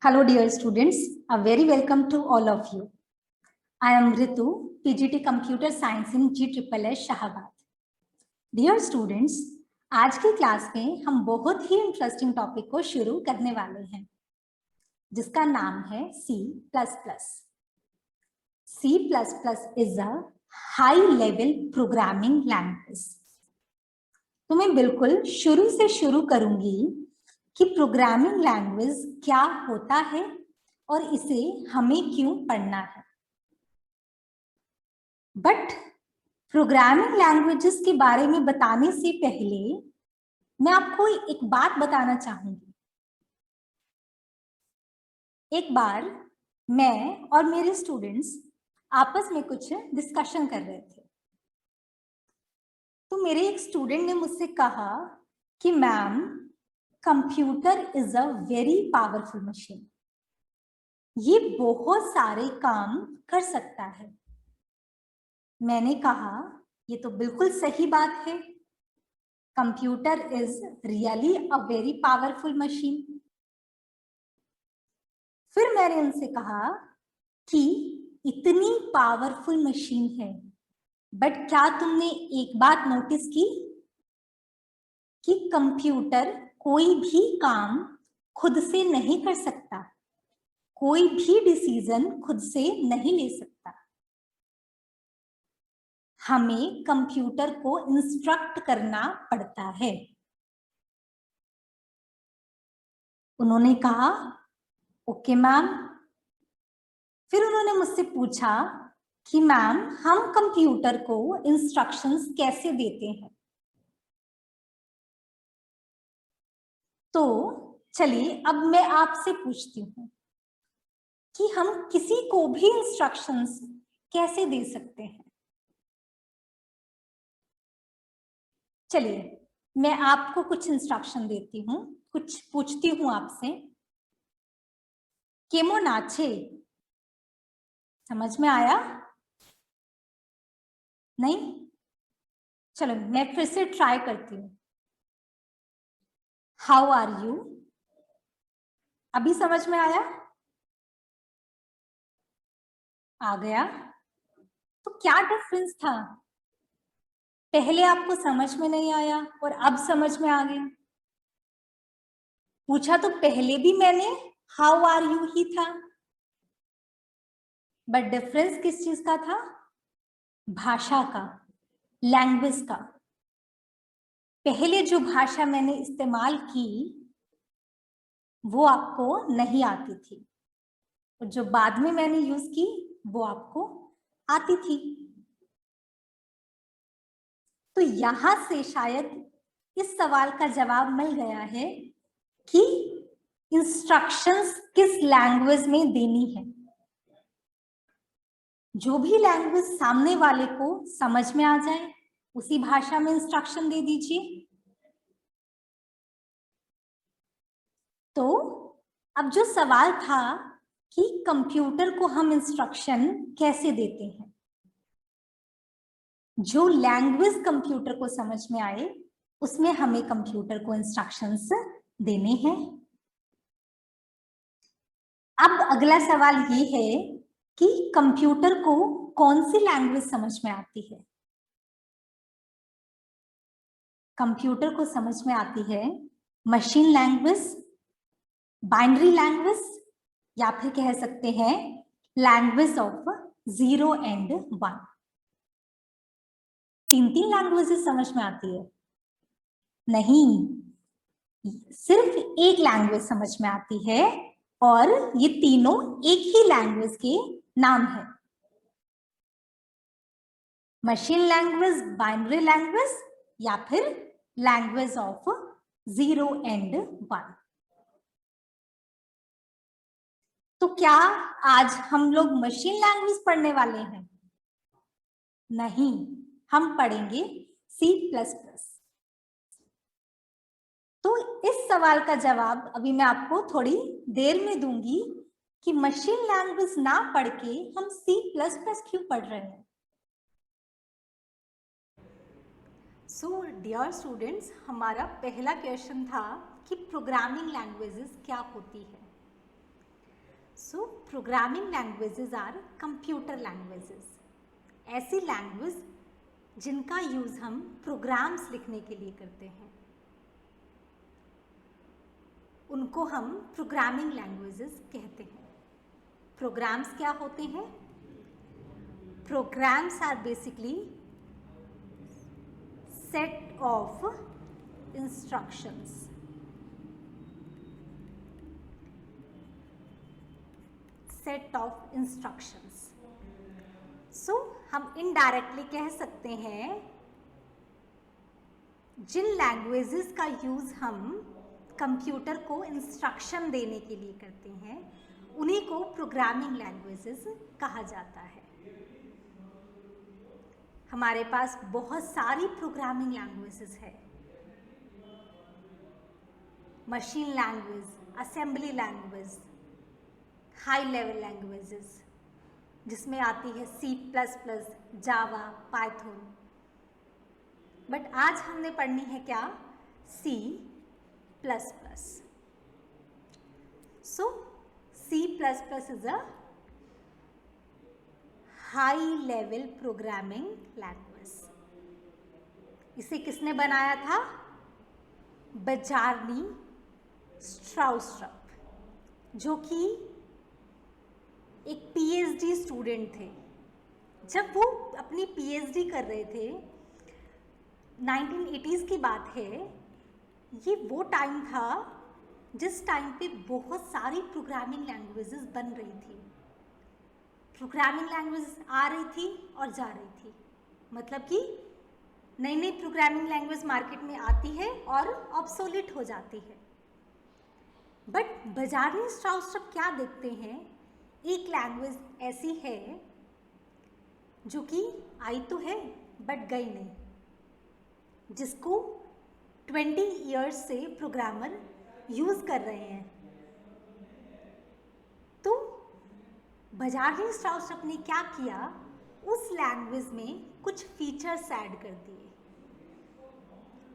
Hello dear students, a very welcome to all of you. I am Ritu, PGT Computer Science in GSSS Shahabad. Dear students, आज की class में हम बहुत ही interesting topic को शुरू करने वाले हैं जिसका नाम है C++. C++ is a high level programming language. तो मैं बिल्कुल शुरू से शुरू करूंगी कि प्रोग्रामिंग लैंग्वेज क्या होता है और इसे हमें क्यों पढ़ना है. बट प्रोग्रामिंग लैंग्वेजेस के बारे में बताने से पहले मैं आपको एक बात बताना चाहूंगी. एक बार मैं और मेरे स्टूडेंट्स आपस में कुछ डिस्कशन कर रहे थे, तो मेरे एक स्टूडेंट ने मुझसे कहा कि ma'am, computer is a very powerful machine. ये बहुत सारे काम कर सकता है. मैंने कहा ये तो बिल्कुल सही बात है. Computer is really a very powerful machine. फिर मैंने उनसे कहा कि इतनी पावरफुल मशीन है, बट क्या तुमने एक बात नोटिस की कि कंप्यूटर कोई भी काम खुद से नहीं कर सकता, कोई भी डिसीजन खुद से नहीं ले सकता. हमें कंप्यूटर को इंस्ट्रक्ट करना पड़ता है. उन्होंने कहा ओके मैम. फिर उन्होंने मुझसे पूछा कि मैम, हम कंप्यूटर को इंस्ट्रक्शंस कैसे देते हैं. तो चलिए अब मैं आपसे पूछती हूँ कि हम किसी को भी इंस्ट्रक्शंस कैसे दे सकते हैं. चलिए मैं आपको कुछ इंस्ट्रक्शन देती हूँ, कुछ पूछती हूँ आपसे. केमोन आछे, समझ में आया? नहीं? चलो मैं फिर से ट्राई करती हूँ. हाउ आर यू, अभी समझ में आया? आ गया? तो क्या डिफरेंस था? पहले आपको समझ में नहीं आया और अब समझ में आ गया. पूछा तो पहले भी मैंने हाउ आर यू ही था, बट डिफरेंस किस चीज का था? भाषा का, लैंग्वेज का. पहले जो भाषा मैंने इस्तेमाल की वो आपको नहीं आती थी, और जो बाद में मैंने यूज की वो आपको आती थी. तो यहां से शायद इस सवाल का जवाब मिल गया है कि इंस्ट्रक्शंस किस लैंग्वेज में देनी है. जो भी लैंग्वेज सामने वाले को समझ में आ जाए उसी भाषा में इंस्ट्रक्शन दे दीजिए. तो अब जो सवाल था कि कंप्यूटर को हम इंस्ट्रक्शन कैसे देते हैं, जो लैंग्वेज कंप्यूटर को समझ में आए उसमें हमें कंप्यूटर को इंस्ट्रक्शंस देने हैं. अब अगला सवाल ये है कि कंप्यूटर को कौन सी लैंग्वेज समझ में आती है. कंप्यूटर को समझ में आती है मशीन लैंग्वेज, बाइनरी लैंग्वेज, या फिर कह सकते हैं लैंग्वेज ऑफ 0 and 1. 3 लैंग्वेजेस समझ में आती है? नहीं, सिर्फ एक लैंग्वेज समझ में आती है, और ये तीनों एक ही लैंग्वेज के नाम है. मशीन लैंग्वेज, बाइनरी लैंग्वेज, या फिर लैंग्वेज ऑफ 0 and 1. तो क्या आज हम लोग मशीन लैंग्वेज पढ़ने वाले हैं? नहीं, हम पढ़ेंगे C++. तो इस सवाल का जवाब अभी मैं आपको थोड़ी देर में दूंगी कि मशीन लैंग्वेज ना पढ़ के हम C++ क्यों पढ़ रहे हैं. सो डियर स्टूडेंट्स, हमारा पहला क्वेश्चन था कि प्रोग्रामिंग लैंग्वेजेस क्या होती है. So programming languages are computer languages, ऐसी लैंग्वेज जिनका यूज हम प्रोग्राम्स लिखने के लिए करते हैं, उनको हम प्रोग्रामिंग लैंग्वेजेस कहते हैं। प्रोग्राम्स क्या होते हैं? Programs are basically set of instructions. Set of instructions. So हम इनडायरेक्टली कह सकते हैं जिन लैंग्वेजेस का यूज हम कंप्यूटर को इंस्ट्रक्शन देने के लिए करते हैं उन्हीं को प्रोग्रामिंग लैंग्वेजेस कहा जाता है। हमारे पास बहुत सारी प्रोग्रामिंग लैंग्वेजेस है। Machine language, assembly language, high level languages जिसमें आती है C++, जावा, पाइथन। बट आज हमने पढ़नी है क्या? C++। So C++ is a high level programming language. इसे किसने बनाया था? बजार्नी स्ट्राउस्ट्रप, जो कि एक PhD स्टूडेंट थे। जब वो अपनी PhD कर रहे थे, 1980s की बात है, ये वो टाइम था जिस टाइम पे बहुत सारी प्रोग्रामिंग लैंग्वेजेस बन रही थी। प्रोग्रामिंग लैंग्वेजेस आ रही थी और जा रही थी, मतलब कि नई नई प्रोग्रामिंग लैंग्वेज मार्केट में आती है और ऑब्सोलीट हो जाती है। बट बजार्नी स्ट्राउस्ट्रप क्या देखते हैं, एक लैंग्वेज ऐसी है जो कि आई तो है बट गई नहीं, जिसको 20 इयर्स से प्रोग्रामर यूज कर रहे हैं। तो बजार्नी स्ट्राउस्ट्रप ने क्या किया, उस लैंग्वेज में कुछ फीचर्स ऐड कर दिए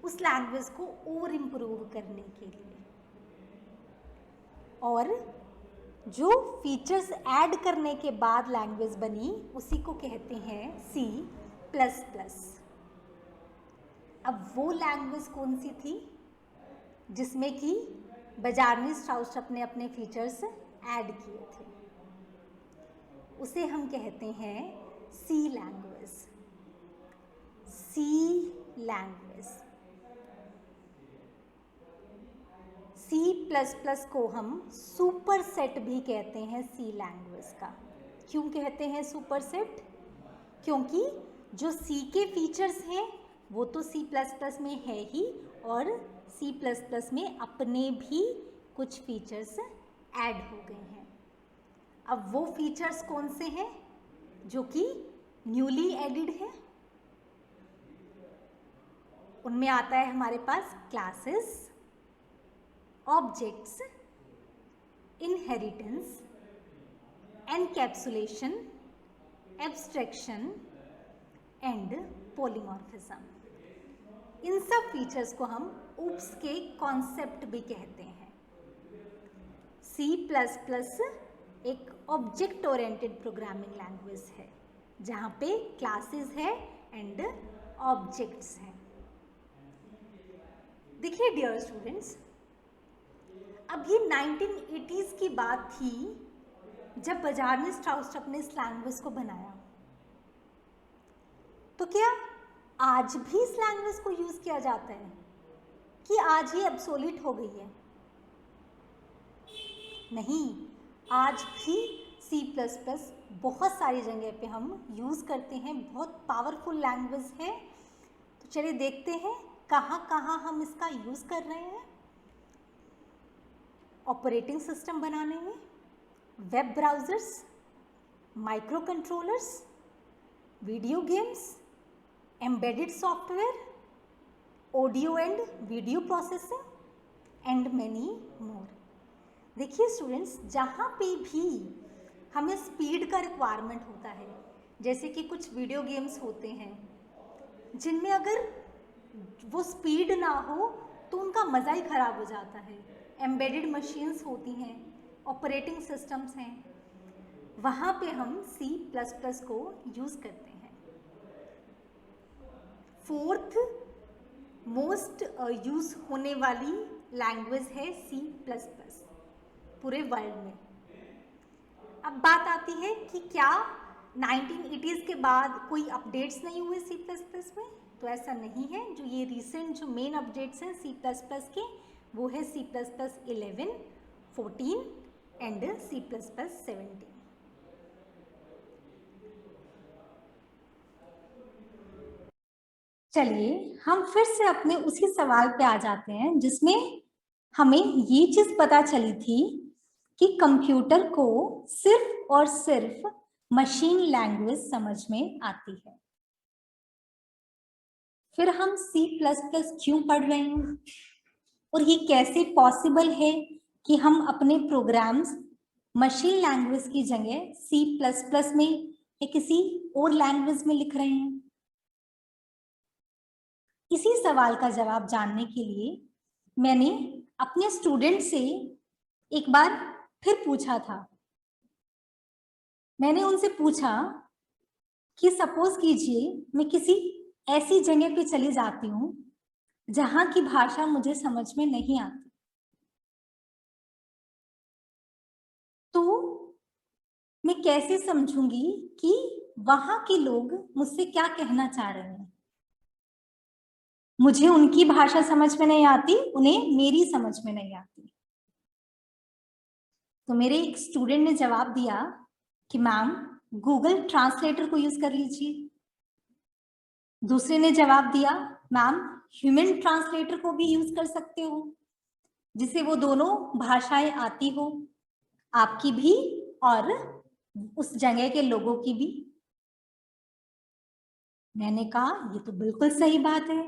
उस लैंग्वेज को और इम्प्रूव करने के लिए। और जो फीचर्स ऐड करने के बाद लैंग्वेज बनी उसी को कहते हैं C++। अब वो लैंग्वेज कौन सी थी जिसमें कि बजार्नी स्ट्राउस्ट्रप ने अपने फीचर्स ऐड किए थे? उसे हम कहते हैं C language. C language. C++ को हम सुपरसेट भी कहते हैं C लैंग्वेज का। क्यों कहते हैं सुपरसेट? क्योंकि जो C के फीचर्स हैं वो तो C++ में है ही, और C++ में अपने भी कुछ फीचर्स ऐड हो गए हैं। अब वो फीचर्स कौन से हैं जो कि न्यूली एडिड है? उनमें आता है हमारे पास classes, objects, inheritance, encapsulation, abstraction and polymorphism. इन सब फीचर्स को हम ऊप्स के कॉन्सेप्ट भी कहते हैं। C++ एक ऑब्जेक्ट ओरिएंटेड प्रोग्रामिंग लैंग्वेज है जहाँ पे क्लासेस है एंड ऑब्जेक्ट्स हैं। देखिए डियर स्टूडेंट्स, अब ये 1980s की बात थी जब बजार्नी स्ट्राउस्ट्रप ने इस लैंग्वेज को बनाया। तो क्या आज भी इस लैंग्वेज को यूज किया जाता है कि आज ही ऑब्सोलीट हो गई है? नहीं, आज भी C++ बहुत सारी जगह पे हम यूज़ करते हैं। बहुत पावरफुल लैंग्वेज है। तो चलिए देखते हैं कहाँ कहाँ हम इसका यूज़ कर रहे हैं। ऑपरेटिंग सिस्टम बनाने में, web browsers, micro controllers, video games, embedded software, audio and video processing and many more. देखिए स्टूडेंट्स, जहाँ पे भी हमें स्पीड का रिक्वायरमेंट होता है, जैसे कि कुछ वीडियो गेम्स होते हैं जिनमें अगर वो स्पीड ना हो तो उनका मज़ा ही ख़राब हो जाता है। एम्बेडेड मशीन्स होती हैं ऑपरेटिंग सिस्टम्स हैं, वहाँ पे हम C++ को यूज़ करते हैं। फोर्थ मोस्ट यूज़ होने वाली लैंग्वेज है C++ पूरे वर्ल्ड में। अब बात आती है कि क्या 1980s के बाद कोई अपडेट्स नहीं हुए C++ में? तो ऐसा नहीं है। जो ये रिसेंट जो मेन अपडेट्स हैं C++ के, वो है C++ 11, 14 एंड C++ 17। चलिए हम फिर से अपने उसी सवाल पे आ जाते हैं जिसमें हमें ये चीज पता चली थी कि कंप्यूटर को सिर्फ और सिर्फ मशीन लैंग्वेज समझ में आती है। फिर हम C++ क्यों पढ़ रहे हैं और ये कैसे पॉसिबल है कि हम अपने प्रोग्राम्स मशीन लैंग्वेज की जगह C++ में या किसी और लैंग्वेज में लिख रहे हैं? इसी सवाल का जवाब जानने के लिए मैंने अपने स्टूडेंट से एक बार फिर पूछा था। मैंने उनसे पूछा कि सपोज कीजिए मैं किसी ऐसी जगह पे चली जाती हूँ जहां की भाषा मुझे समझ में नहीं आती, तो मैं कैसे समझूंगी कि वहां के लोग मुझसे क्या कहना चाह रहे हैं? मुझे उनकी भाषा समझ में नहीं आती, उन्हें मेरी समझ में नहीं आती। तो मेरे एक स्टूडेंट ने जवाब दिया कि मैम गूगल ट्रांसलेटर को यूज कर लीजिए। दूसरे ने जवाब दिया मैम ह्यूमन ट्रांसलेटर को भी यूज कर सकते हो, जिसे वो दोनों भाषाएं आती हो, आपकी भी और उस जगह के लोगों की भी। मैंने कहा ये तो बिल्कुल सही बात है,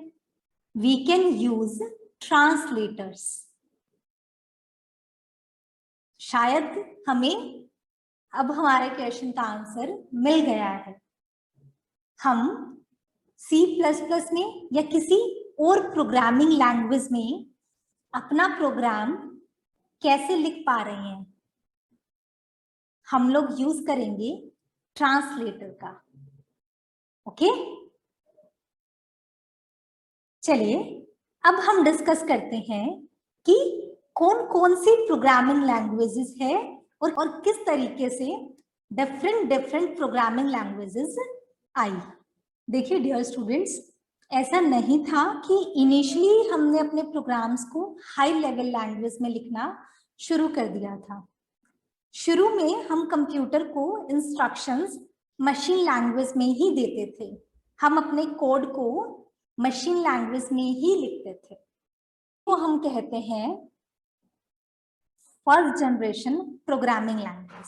वी कैन यूज ट्रांसलेटर्स। शायद हमें अब हमारे क्वेश्चन का आंसर मिल गया है। हम C++ में या किसी और प्रोग्रामिंग लैंग्वेज में अपना प्रोग्राम कैसे लिख पा रहे हैं? हम लोग यूज करेंगे ट्रांसलेटर का। ओके, चलिए अब हम डिस्कस करते हैं कि कौन कौन सी प्रोग्रामिंग लैंग्वेजेस है और किस तरीके से डिफरेंट प्रोग्रामिंग लैंग्वेजेस आई। देखिए डियर स्टूडेंट्स, ऐसा नहीं था कि इनिशियली हमने अपने प्रोग्राम्स को हाई लेवल लैंग्वेज में लिखना शुरू कर दिया था। शुरू में हम कंप्यूटर को इंस्ट्रक्शंस मशीन लैंग्वेज में ही देते थे। हम अपने कोड को मशीन लैंग्वेज में ही लिखते थे। तो हम कहते हैं first generation programming language.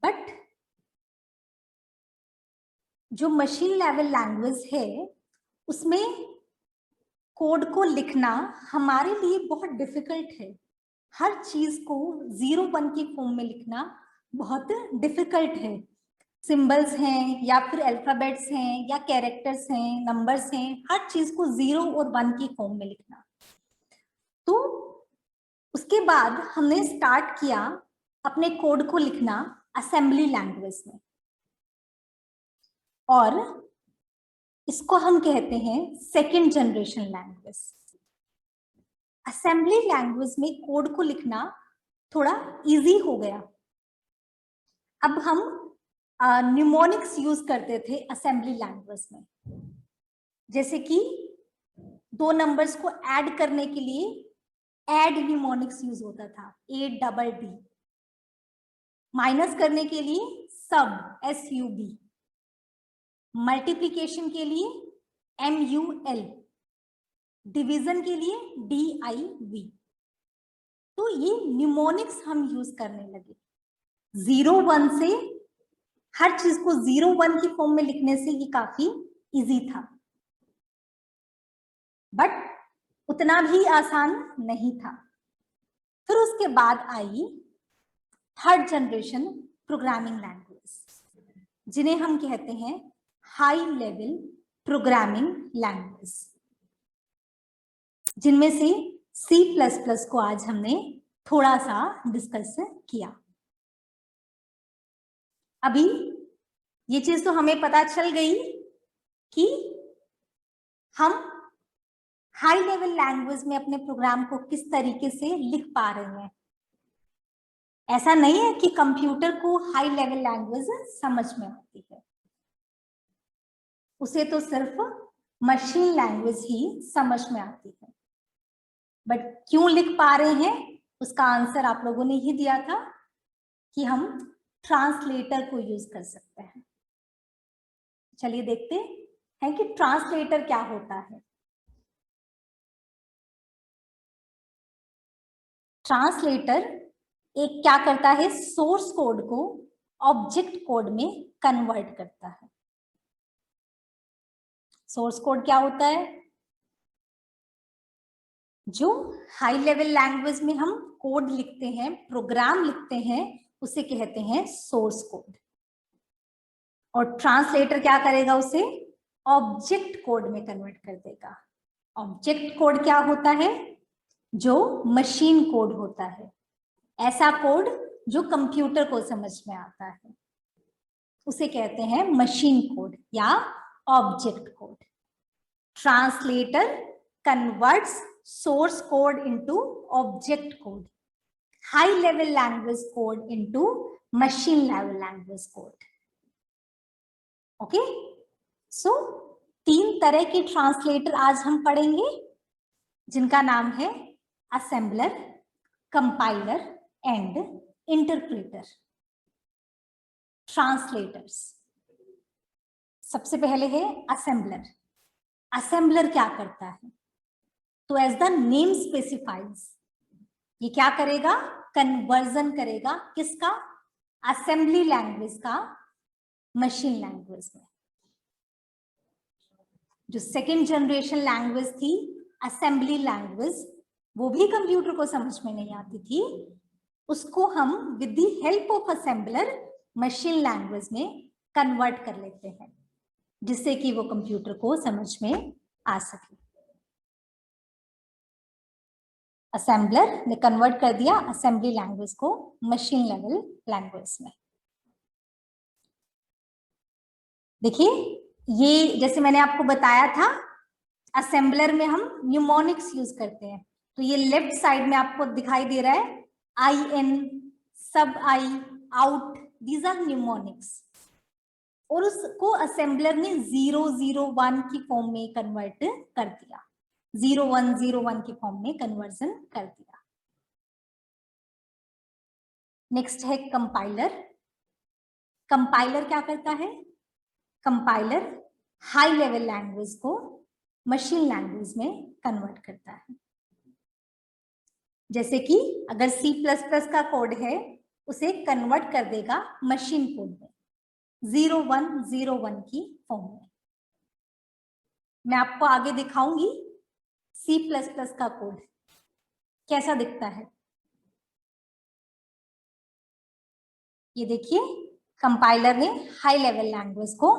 But जो मशीन लेवल लैंग्वेज है उसमें कोड को लिखना हमारे लिए बहुत डिफिकल्ट है। हर चीज को 0-1 की फॉर्म में लिखना बहुत डिफिकल्ट है। सिंबल्स हैं या फिर अल्फाबेट्स हैं या कैरेक्टर्स हैं, नंबर्स हैं, हर चीज को 0 और 1 की फॉर्म में लिखना। तो उसके बाद हमने स्टार्ट किया अपने कोड को लिखना असेंबली लैंग्वेज में, और इसको हम कहते हैं second generation language. Assembly language में कोड को लिखना थोड़ा इजी हो गया। अब हम न्यूमोनिक्स यूज करते थे असेंबली लैंग्वेज में, जैसे कि दो नंबर्स को ऐड करने के लिए ऐड न्यूमोनिक्स यूज होता था, ADD। माइनस करने के लिए सब, SUB। मल्टीप्लिकेशन के लिए MUL। डिवीजन के लिए DIV। तो ये न्यूमोनिक्स हम यूज करने लगे। 0-1 से हर चीज को 0-1 की फॉर्म में लिखने से ये काफी इजी था, बट उतना भी आसान नहीं था। फिर उसके बाद आई थर्ड जनरेशन प्रोग्रामिंग लैंग्वेज, जिन्हें हम कहते हैं हाई लेवल प्रोग्रामिंग लैंग्वेज, जिनमें से C++ को आज हमने थोड़ा सा डिस्कस किया। अभी ये चीज तो हमें पता चल गई कि हम हाई लेवल लैंग्वेज में अपने प्रोग्राम को किस तरीके से लिख पा रहे हैं। ऐसा नहीं है कि कंप्यूटर को हाई लेवल लैंग्वेज समझ में आती है, उसे तो सिर्फ मशीन लैंग्वेज ही समझ में आती है। बट क्यों लिख पा रहे हैं, उसका आंसर आप लोगों ने ही दिया था कि हम ट्रांसलेटर को यूज कर सकते हैं। चलिए देखते हैं कि ट्रांसलेटर क्या होता है। ट्रांसलेटर एक क्या करता है, सोर्स कोड को ऑब्जेक्ट कोड में कन्वर्ट करता है। सोर्स कोड क्या होता है, जो हाई लेवल लैंग्वेज में हम कोड लिखते हैं, प्रोग्राम लिखते हैं, उसे कहते हैं सोर्स कोड। और ट्रांसलेटर क्या करेगा, उसे ऑब्जेक्ट कोड में कन्वर्ट कर देगा। ऑब्जेक्ट कोड क्या होता है, जो मशीन कोड होता है, ऐसा कोड जो कंप्यूटर को समझ में आता है, उसे कहते हैं मशीन कोड या object code. Translator converts source code into object code, high level language code into machine level language code. Okay, so 3 तरह के ट्रांसलेटर आज हम पढ़ेंगे, जिनका नाम है assembler, compiler and interpreter. Translators, सबसे पहले है असेंबलर। असेंबलर क्या करता है, तो एज द नेम स्पेसिफाइज, ये क्या करेगा, कन्वर्जन करेगा, किसका, असेंबली लैंग्वेज का मशीन लैंग्वेज में। जो सेकेंड जनरेशन लैंग्वेज थी असेंबली लैंग्वेज, वो भी कंप्यूटर को समझ में नहीं आती थी, उसको हम with the help of assembler machine language में कन्वर्ट कर लेते हैं, जिससे कि वो कंप्यूटर को समझ में आ सके। असेंबलर ने कन्वर्ट कर दिया असेंबली लैंग्वेज को मशीन लेवल लैंग्वेज में। देखिए, ये जैसे मैंने आपको बताया था, असेंबलर में हम न्यूमोनिक्स यूज करते हैं, तो ये लेफ्ट साइड में आपको दिखाई दे रहा है IN, सब आई, आउट, दीज आर न्यूमोनिक्स। और उसको असेंबलर ने 001 की फॉर्म में कन्वर्ट कर दिया, 0101 की फॉर्म में कन्वर्जन कर दिया। नेक्स्ट है कंपाइलर। कंपाइलर क्या करता है, कंपाइलर हाई लेवल लैंग्वेज को मशीन लैंग्वेज में कन्वर्ट करता है। जैसे कि अगर C++ का कोड है, उसे कन्वर्ट कर देगा मशीन कोड में 0101 की फॉर्म में। मैं आपको आगे दिखाऊंगी C++ का कोड कैसा दिखता है। ये देखिए, कंपाइलर ने हाई लेवल लैंग्वेज को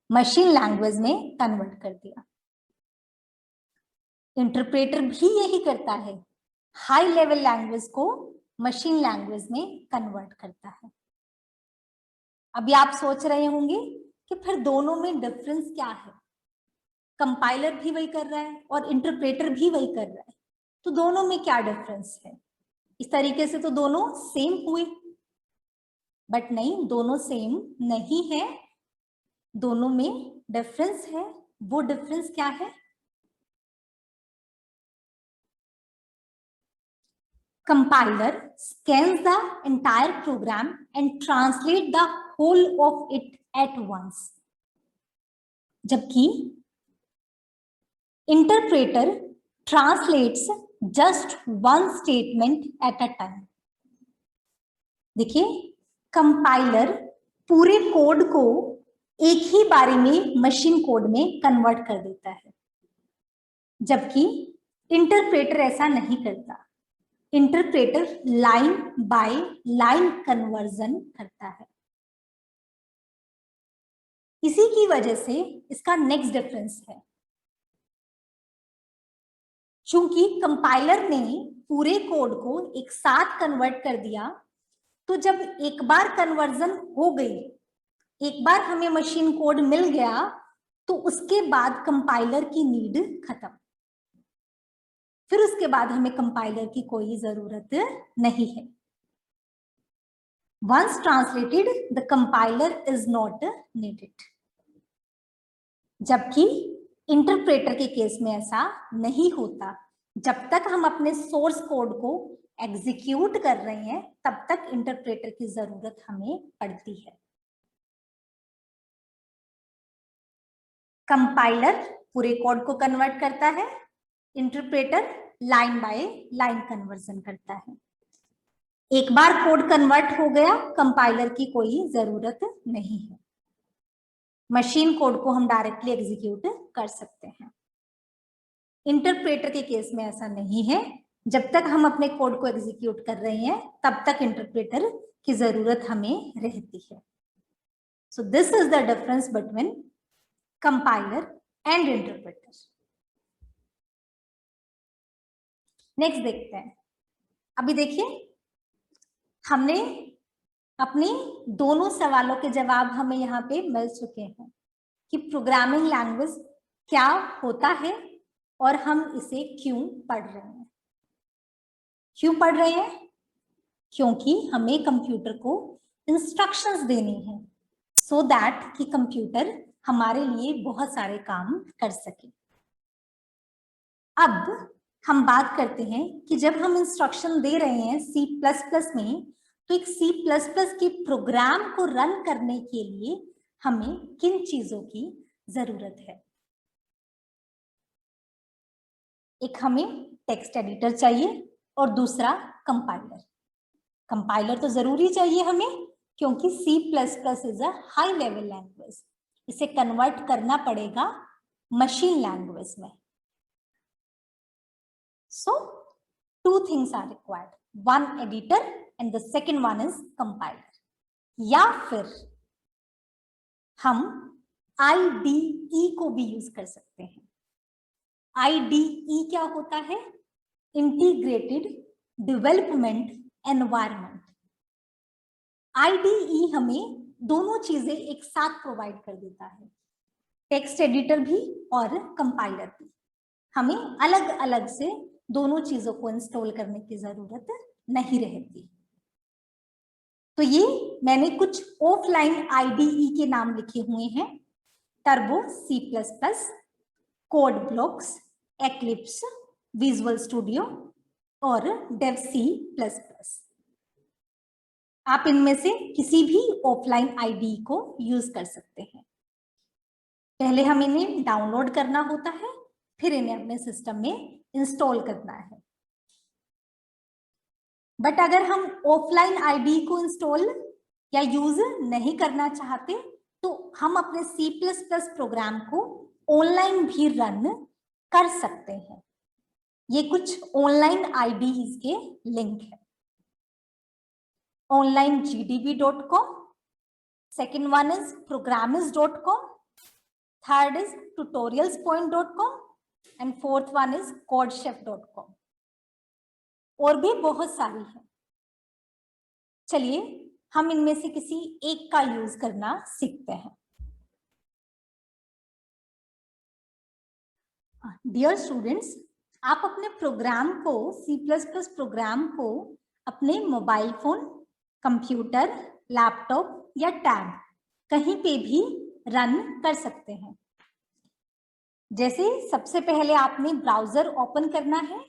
मशीन लैंग्वेज में कन्वर्ट कर दिया। इंटरप्रेटर भी यही करता है, हाई लेवल लैंग्वेज को मशीन लैंग्वेज में कन्वर्ट करता है। अभी आप सोच रहे होंगे कि फिर दोनों में डिफरेंस क्या है, कंपाइलर भी वही कर रहा है और इंटरप्रेटर भी वही कर रहा है, तो दोनों में क्या डिफरेंस है। इस तरीके से तो दोनों सेम हुए, बट नहीं, दोनों सेम नहीं है, दोनों में डिफरेंस है। वो डिफरेंस क्या है, compiler scans the entire program and translate the whole of it at once, जबकि interpreter translates just one statement at a time। देखिए, कंपाइलर पूरे कोड को एक ही बारी में मशीन कोड में कन्वर्ट कर देता है, जबकि इंटरप्रेटर ऐसा नहीं करता। Interpreter line by line conversion करता है। इसी की वजह से इसका नेक्स्ट डिफरेंस है, चूंकि कंपाइलर ने पूरे कोड को एक साथ कन्वर्ट कर दिया, तो जब एक बार कन्वर्जन हो गई, एक बार हमें मशीन कोड मिल गया, तो उसके बाद कंपाइलर की नीड खत्म। फिर उसके बाद हमें कंपाइलर की कोई जरूरत नहीं है। Once translated, the compiler is not needed. जबकि इंटरप्रेटर के केस में ऐसा नहीं होता। जब तक हम अपने सोर्स कोड को एग्जीक्यूट कर रहे हैं, तब तक इंटरप्रेटर की जरूरत हमें पड़ती है। कंपाइलर पूरे कोड को कन्वर्ट करता है, interpreter line by line conversion करता है। एक बार कोड कन्वर्ट हो गया, कंपाइलर की कोई जरूरत नहीं है। मशीन कोड को हम डायरेक्टली एग्जीक्यूट कर सकते हैं। इंटरप्रेटर के केस में ऐसा नहीं है। जब तक हम अपने कोड को एग्जीक्यूट कर रहे हैं, तब तक इंटरप्रेटर की जरूरत हमें रहती है। So this is the difference between compiler and interpreter. Next देखते हैं। अभी देखिए, हमने अपने दोनों सवालों के जवाब हमें यहाँ पे मिल चुके हैं कि प्रोग्रामिंग लैंग्वेज क्या होता है और हम इसे क्यों पढ़ रहे हैं। क्यों पढ़ रहे हैं? क्योंकि हमें कंप्यूटर को इंस्ट्रक्शंस देनी है, सो दैट कि कंप्यूटर हमारे लिए बहुत सारे काम कर सके। अब हम बात करते हैं कि जब हम इंस्ट्रक्शन दे रहे हैं C++ में, तो एक C++ के प्रोग्राम को रन करने के लिए हमें किन चीजों की जरूरत है। एक हमें टेक्स्ट एडिटर चाहिए और दूसरा कंपाइलर। कंपाइलर तो जरूरी चाहिए हमें, क्योंकि C++ is a high level language. इसे कन्वर्ट करना पड़ेगा मशीन लैंग्वेज में। So, two things are required, one editor and the second one is compiler. या फिर हम IDE को भी यूज कर सकते हैं। IDE क्या होता है? Integrated development environment. IDE हमें दोनों चीजें एक साथ प्रोवाइड कर देता है, टेक्स्ट एडिटर भी और कंपाइलर भी। हमें अलग अलग से दोनों चीजों को इंस्टॉल करने की जरूरत नहीं रहती। तो ये मैंने कुछ ऑफलाइन IDE के नाम लिखे हुए हैं: turbo C++, code blocks, eclipse, visual studio और डेव C++। आप इनमें से किसी भी ऑफलाइन IDE को यूज कर सकते हैं। पहले हम इन्हें डाउनलोड करना होता है, फिर इन्हें अपने सिस्टम में इंस्टॉल करना है। बट अगर हम ऑफलाइन IDE को इंस्टॉल या यूज नहीं करना चाहते, तो हम अपने C++ प्रोग्राम को ऑनलाइन भी रन कर सकते हैं। ये कुछ ऑनलाइन IDEs के लिंक है: onlinegdb.com, second one is programmers.com, third is tutorialspoint.com and fourth one is codechef.com। और भी बहुत सारी है। चलिए हम इनमें से किसी एक का यूज करना सीखते हैं। डियर स्टूडेंट्स, आप अपने प्रोग्राम को, C++ प्रोग्राम को अपने मोबाइल फोन, कंप्यूटर, लैपटॉप या टैब कहीं पे भी रन कर सकते हैं। जैसे सबसे पहले आपने ब्राउजर ओपन करना है।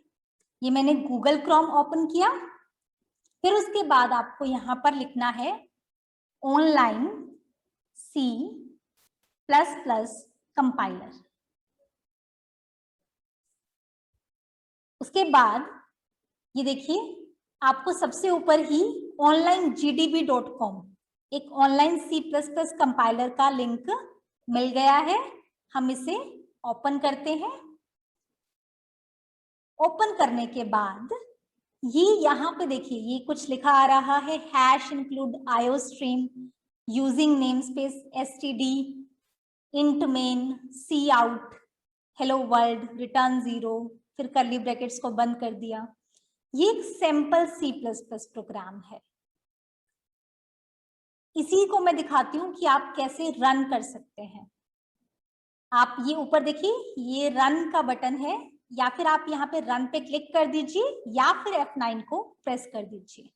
ये मैंने गूगल क्रोम ओपन किया। फिर उसके बाद आपको यहाँ पर लिखना है ऑनलाइन C++ कंपाइलर। उसके बाद ये देखिए, आपको सबसे ऊपर ही onlinegdb.com एक ऑनलाइन C++ कंपाइलर का लिंक मिल गया है। हम इसे ओपन करते हैं। ओपन करने के बाद ये यहाँ पे देखिए, ये कुछ लिखा आ रहा है: #include iostream using namespace std int main cout hello world return 0, फिर कर्ली ब्रैकेट्स को बंद कर दिया। ये एक सिंपल C++ प्रोग्राम है। इसी को मैं दिखाती हूँ कि आप कैसे रन कर सकते हैं। आप ये ऊपर देखिए, ये रन का बटन है, या फिर आप यहाँ पे रन पे क्लिक कर दीजिए या फिर F9 को प्रेस कर दीजिए।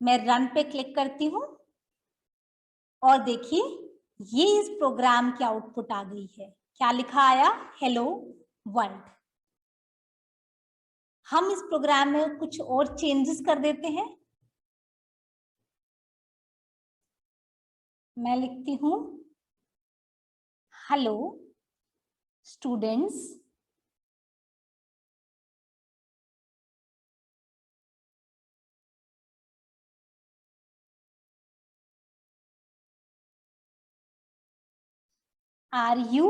मैं रन पे क्लिक करती हूँ और देखिए ये इस प्रोग्राम की आउटपुट आ गई है। क्या लिखा आया? Hello world. हम इस प्रोग्राम में कुछ और चेंजेस कर देते हैं। मैं लिखती हूँ hello students, are you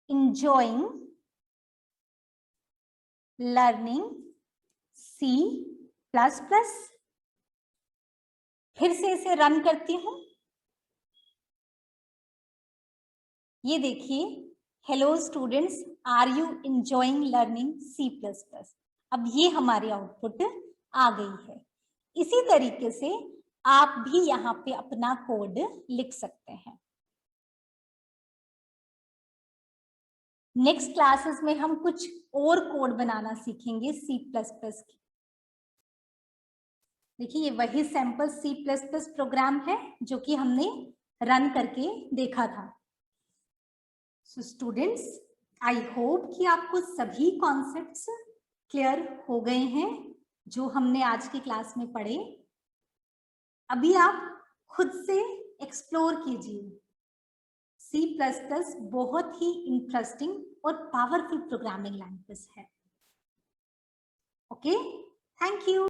enjoying learning C++? फिर से इसे रन करती हूँ। ये देखिए, hello students, are you enjoying learning C++? अब ये हमारी आउटपुट आ गई है। इसी तरीके से आप भी यहाँ पे अपना कोड लिख सकते हैं। नेक्स्ट क्लासेस में हम कुछ और कोड बनाना सीखेंगे C++ की। देखिए, ये वही सैंपल C++ प्रोग्राम है जो कि हमने रन करके देखा था। सो स्टूडेंट्स, आई होप कि आपको सभी कॉन्सेप्ट्स क्लियर हो गए हैं जो हमने आज की क्लास में पढ़े। अभी आप खुद से एक्सप्लोर कीजिए। C++ बहुत ही इंटरेस्टिंग और पावरफुल प्रोग्रामिंग लैंग्वेज है। Okay, thank you.